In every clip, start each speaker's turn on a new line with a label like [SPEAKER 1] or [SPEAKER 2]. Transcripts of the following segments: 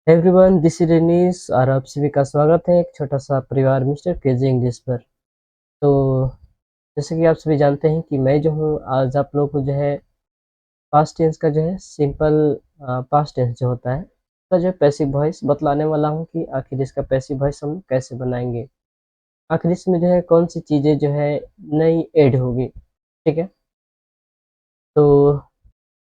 [SPEAKER 1] Everyone, this is रेनिस और आप सभी का स्वागत है एक छोटा सा परिवार मिस्टर केजी इंग्लिश पर। तो जैसे कि आप सभी जानते हैं कि मैं जो हूँ आज आप लोगों को जो है पास्ट टेंस का जो है सिंपल पास्ट टेंस जो होता है उसका जो है पैसिव वॉइस बतलाने वाला हूँ कि आखिर इसका पैसिव वॉइस हम कैसे बनाएंगे। आखिर इसमें जो है कौन सी चीज़ें जो है नई ऐड होगी। ठीक है। तो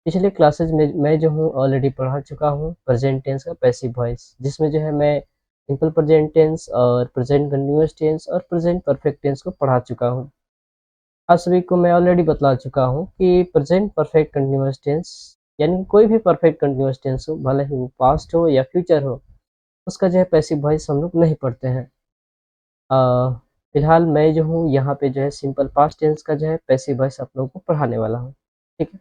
[SPEAKER 1] पिछले क्लासेज में मैं जो हूँ ऑलरेडी पढ़ा चुका हूँ प्रेजेंट टेंस का पैसिव वॉइस, जिसमें जो है मैं सिंपल प्रेजेंट टेंस और प्रेजेंट कंटिन्यूअस टेंस और प्रेजेंट परफेक्ट टेंस को पढ़ा चुका हूँ। आप सभी को मैं ऑलरेडी बतला चुका हूँ कि प्रेजेंट परफेक्ट कंटिन्यूअस टेंस यानी कि कोई भी परफेक्ट कंटिन्यूअस टेंस हो, भले ही वो पास्ट हो या फ्यूचर हो, उसका जो है पैसिव वॉइस हम लोग नहीं पढ़ते हैं। अ, फिलहाल मैं जो हूँ यहाँ पे जो है सिंपल पास्ट टेंस का जो है पैसिव वॉइस आप लोगों को पढ़ाने वाला हूँ। ठीक है।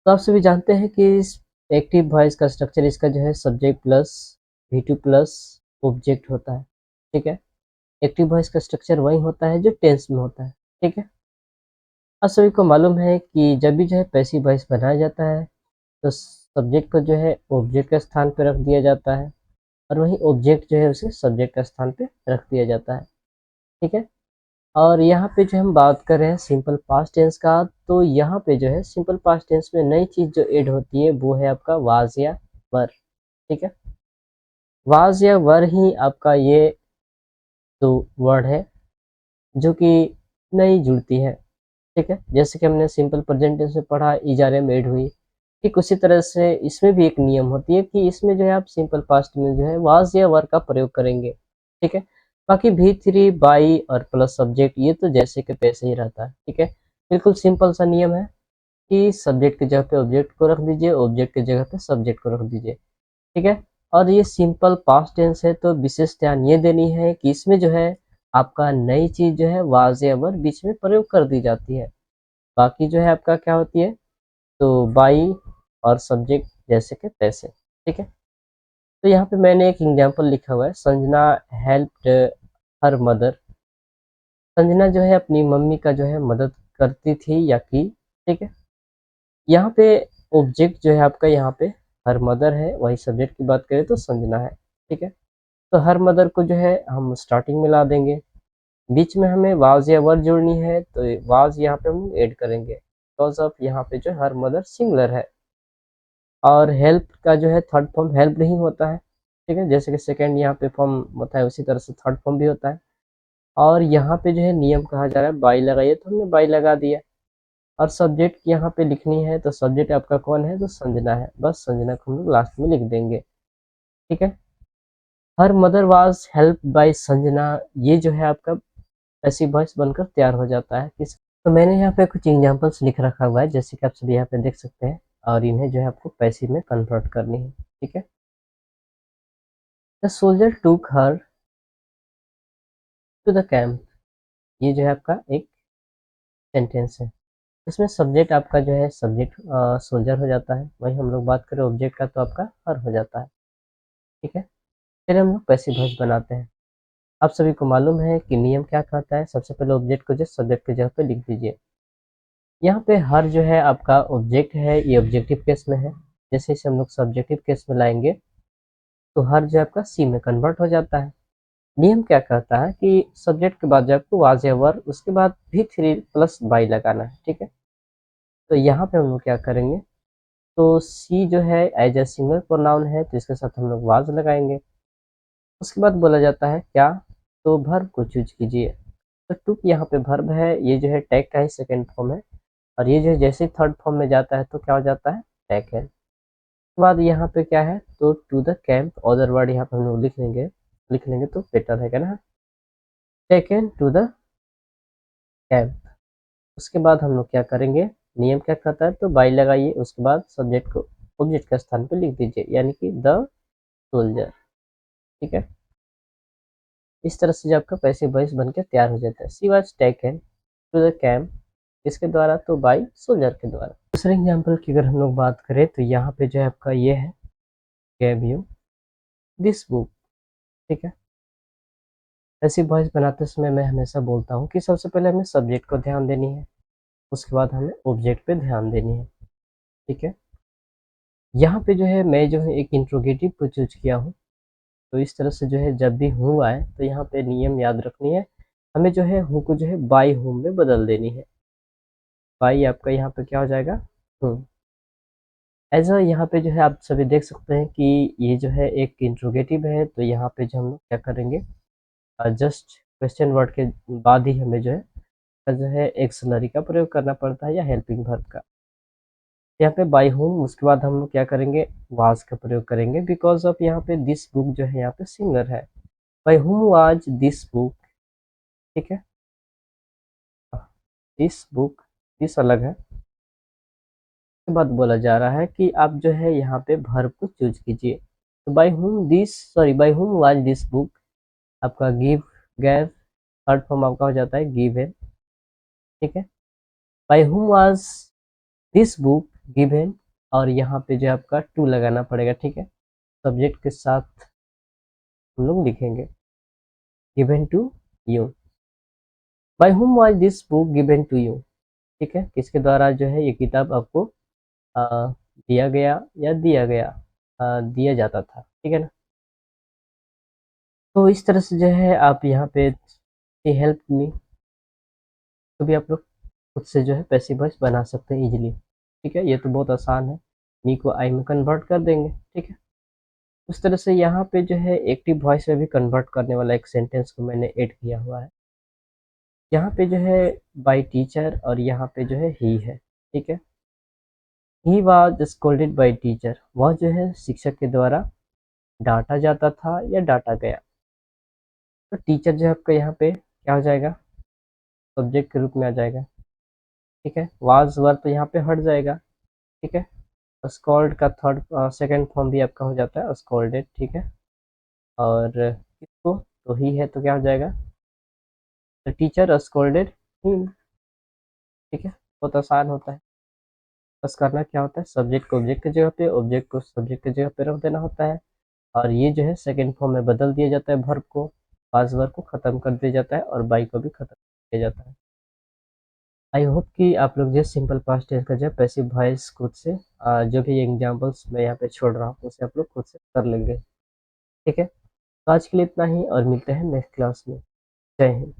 [SPEAKER 1] तो आप सभी जानते हैं कि इस एक्टिव वॉइस का स्ट्रक्चर इसका जो है subject plus V2 plus object होता है। ठीक है। एक्टिव वॉइस का स्ट्रक्चर वही होता है जो टेंस में होता है। ठीक है। आप सभी को मालूम है कि जब भी जो है पैसिव वॉइस बनाया जाता है तो सब्जेक्ट को जो है ऑब्जेक्ट के स्थान पर रख दिया जाता है और वही ऑब्जेक्ट जो है उसे सब्जेक्ट के स्थान पे रख दिया जाता है। ठीक है। और यहाँ पे जो हम बात कर रहे हैं सिंपल पास्ट टेंस का, तो यहाँ पे जो है सिंपल पास्ट टेंस में नई चीज़ जो ऐड होती है वो है आपका वाज या वर। ठीक है। वाज या वर ही आपका ये तो वर्ड है जो कि नई जुड़ती है। ठीक है। जैसे कि हमने सिंपल प्रेजेंट टेंस में पढ़ा इजारे में ऐड हुई, ठीक उसी तरह से इसमें भी एक नियम होती है कि इसमें जो है आप सिंपल पास्ट में जो है वाज या वर का प्रयोग करेंगे। ठीक है। बाकी V3 बाई और प्लस सब्जेक्ट ये तो जैसे कि तैसे ही रहता है। ठीक है। बिल्कुल सिंपल सा नियम है कि सब्जेक्ट की जगह पे ऑब्जेक्ट को रख दीजिए, ऑब्जेक्ट की जगह पे सब्जेक्ट को रख दीजिए। ठीक है। और ये सिंपल पास्ट टेंस है तो विशेष ध्यान ये देनी है कि इसमें जो है आपका नई चीज जो है वाज या वर बीच में प्रयोग कर दी जाती है। बाकी जो है आपका क्या होती है तो बाई और सब्जेक्ट जैसे के तैसे। ठीक है। तो यहाँ पे मैंने एक एग्जाम्पल लिखा हुआ है, Sanjana helped her mother. Sanjana जो है अपनी मम्मी का जो है मदद करती थी या की। ठीक है। यहाँ पे ऑब्जेक्ट जो है आपका यहाँ पे हर मदर है, वही सब्जेक्ट की बात करें तो संजना है। ठीक है। तो हर मदर को जो है हम स्टार्टिंग में ला देंगे, बीच में हमें वाज या वर्ड जोड़नी है तो वाज यहाँ पे हम ऐड करेंगे बिकॉज ऑफ यहाँ पे जो हर मदर सिंगुलर है। और हेल्प का जो है थर्ड फॉर्म हेल्प नहीं होता है। ठीक है। जैसे कि सेकंड यहाँ पे फॉर्म होता है उसी तरह से थर्ड फॉर्म भी होता है। और यहाँ पे जो है नियम कहा जा रहा है बाई लगाइए तो हमने बाई लगा दिया। और सब्जेक्ट यहाँ पे लिखनी है तो सब्जेक्ट आपका कौन है तो संजना है, बस संजना को हम लोग लास्ट में लिख देंगे। ठीक है। Her mother was help by Sanjana, ये जो है आपका पैसिव वॉइस बनकर तैयार हो जाता है। किस तो मैंने यहाँ पे कुछ एग्जांपल्स लिख रखा हुआ है जैसे कि आप सभी यहाँ पे देख सकते हैं, और इन्हें जो है आपको पैसिव में कन्वर्ट करनी है। ठीक है। द सोल्जर टूक हर टू द कैंप, ये जो है आपका एक सेंटेंस है। इसमें सब्जेक्ट आपका जो है सब्जेक्ट सोल्जर हो जाता है, वही हम लोग बात करें ऑब्जेक्ट का तो आपका हर हो जाता है। ठीक है। फिर हम लोग पैसिव वॉइस बनाते हैं। आप सभी को मालूम है कि नियम क्या कहता है, सबसे पहले ऑब्जेक्ट को जो सब्जेक्ट की जगह पे लिख दीजिए। यहाँ पे हर जो है आपका ऑब्जेक्ट है, ये ऑब्जेक्टिव केस में है। जैसे इसे हम लोग सब्जेक्टिव केस में लाएंगे तो हर जो है आपका सी में कन्वर्ट हो जाता है। नियम क्या कहता है कि सब्जेक्ट के बाद जो आपको वाज या वर, उसके बाद भी थ्री प्लस बाई लगाना है। ठीक है। तो यहाँ पे हम लोग क्या करेंगे तो सी जो है एज ए सिंगल प्रोनाउन है तो इसके साथ हम लोग वाज लगाएंगे। उसके बाद बोला जाता है क्या तो वर्ब को चूज कीजिए। तो टू यहाँ पे वर्ब है, ये जो है टैग का ही सेकेंड फॉर्म है। और ये जो है जैसे थर्ड फॉर्म में जाता है तो क्या हो जाता है टैग है। उसके बाद यहाँ पे क्या है तो to the camp, other word यहाँ पे हम लोग लिख लेंगे तो बेटर है ना, टेकन टू द कैंप। उसके बाद हम लोग क्या करेंगे, नियम क्या कहता है तो बाई लगाइए, उसके बाद सब्जेक्ट को ऑब्जेक्ट के स्थान पे लिख दीजिए यानी कि द सोल्जर। ठीक है। इस तरह से जो आपका पैसिव वॉइस बन के तैयार हो जाता है। She was taken to the camp, किसके द्वारा तो बाई सोल्जर के द्वारा। दूसरे एग्जाम्पल की अगर हम लोग बात करें तो यहाँ पे जो है आपका ये है गैव यू दिस बुक। ठीक है। पैसिव वॉइस बनाते समय मैं हमेशा बोलता हूँ कि सबसे पहले हमें सब्जेक्ट को ध्यान देनी है, उसके बाद हमें ऑब्जेक्ट पे ध्यान देनी है। ठीक है। यहाँ पे जो है मैं जो है एक इंट्रोगेटिव को चूज़ किया हूँ। तो इस तरह से जो है जब भी हूँ आए तो यहाँ पे नियम याद रखनी है। हमें जो है हूँ को जो है बाय हूम में बदल देनी है। बाय आपका यहाँ पे क्या हो जाएगा? हूँ। ऐज़ अ यहाँ पे जो है आप सभी देख सकते हैं कि ये जो है एक इंट्रोगेटिव है, तो यहाँ पे जो हम लोग क्या करेंगे, जस्ट क्वेश्चन वर्ड के बाद ही हमें जो है एक्सलरी का प्रयोग करना पड़ता है या हेल्पिंग वर्ब का। यहाँ पे बाय होम उसके बाद हम लोग क्या करेंगे, वाज का प्रयोग करेंगे बिकॉज ऑफ यहाँ पे दिस बुक जो है यहाँ पे सिंगलर है। By whom was this book, ठीक है, दिस बुक, दिस अलग है। उसके बाद बोला जा रहा है कि आप जो है यहाँ पे वर्ब को चूज कीजिए। तो by whom was this book, आपका गिव, गैव, थर्ड फॉर्म आपका हो जाता है गिवन, ठीक है। By whom was this book given, और यहाँ पे जो है आपका टू लगाना पड़ेगा, ठीक है। सब्जेक्ट के साथ हम लोग लिखेंगे given to you. By whom was this book given to you, ठीक है, किसके द्वारा जो है ये किताब आपको दिया गया या दिया जाता था, ठीक है ना। तो इस तरह से जो है आप यहाँ पे हेल्प मी, तो भी आप लोग खुद से जो है पैसिव वॉइस बना सकते हैं इजीली, ठीक है। ये तो बहुत आसान है, मी को आई में कन्वर्ट कर देंगे, ठीक है। उस तरह से यहाँ पे जो है एक्टिव वॉइस में भी कन्वर्ट करने वाला एक सेंटेंस को मैंने ऐड किया हुआ है। यहाँ पे जो है बाय टीचर और यहाँ पे जो है ही है, ठीक है। He was scolded by teacher, वह जो है शिक्षक के द्वारा डांटा जाता था या डांटा गया। तो टीचर जो है आपका यहाँ पे क्या हो जाएगा, सब्जेक्ट के रूप में आ जाएगा, ठीक है। वाज वर्ब तो यहाँ पे हट जाएगा, ठीक है। स्कॉल्ड का थर्ड सेकंड फॉर्म भी आपका हो जाता है स्कॉल्डेड, ठीक है। और किसको, तो ही है तो क्या हो जाएगा, तो टीचर स्कॉल्डेड हिम, ठीक है। बहुत आसान होता है, बस करना क्या होता है, सब्जेक्ट को ऑब्जेक्ट की जगह पे, ऑब्जेक्ट को सब्जेक्ट की जगह पे रख देना होता है, और ये जो है सेकंड फॉर्म में बदल दिया जाता है वर्ब को, पास्ट वर्ब को खत्म कर दिया जाता है और बाई को भी खत्म किया जाता है। आई होप कि आप लोग जो सिंपल पास्ट टेंस का जो पैसिव वॉइस खुद से जो भी एग्जांपल्स मैं यहाँ पे छोड़ रहा हूँ उसे आप लोग खुद से कर लेंगे, ठीक है। तो आज के लिए इतना ही और मिलते हैं नेक्स्ट क्लास में। जय हिंद।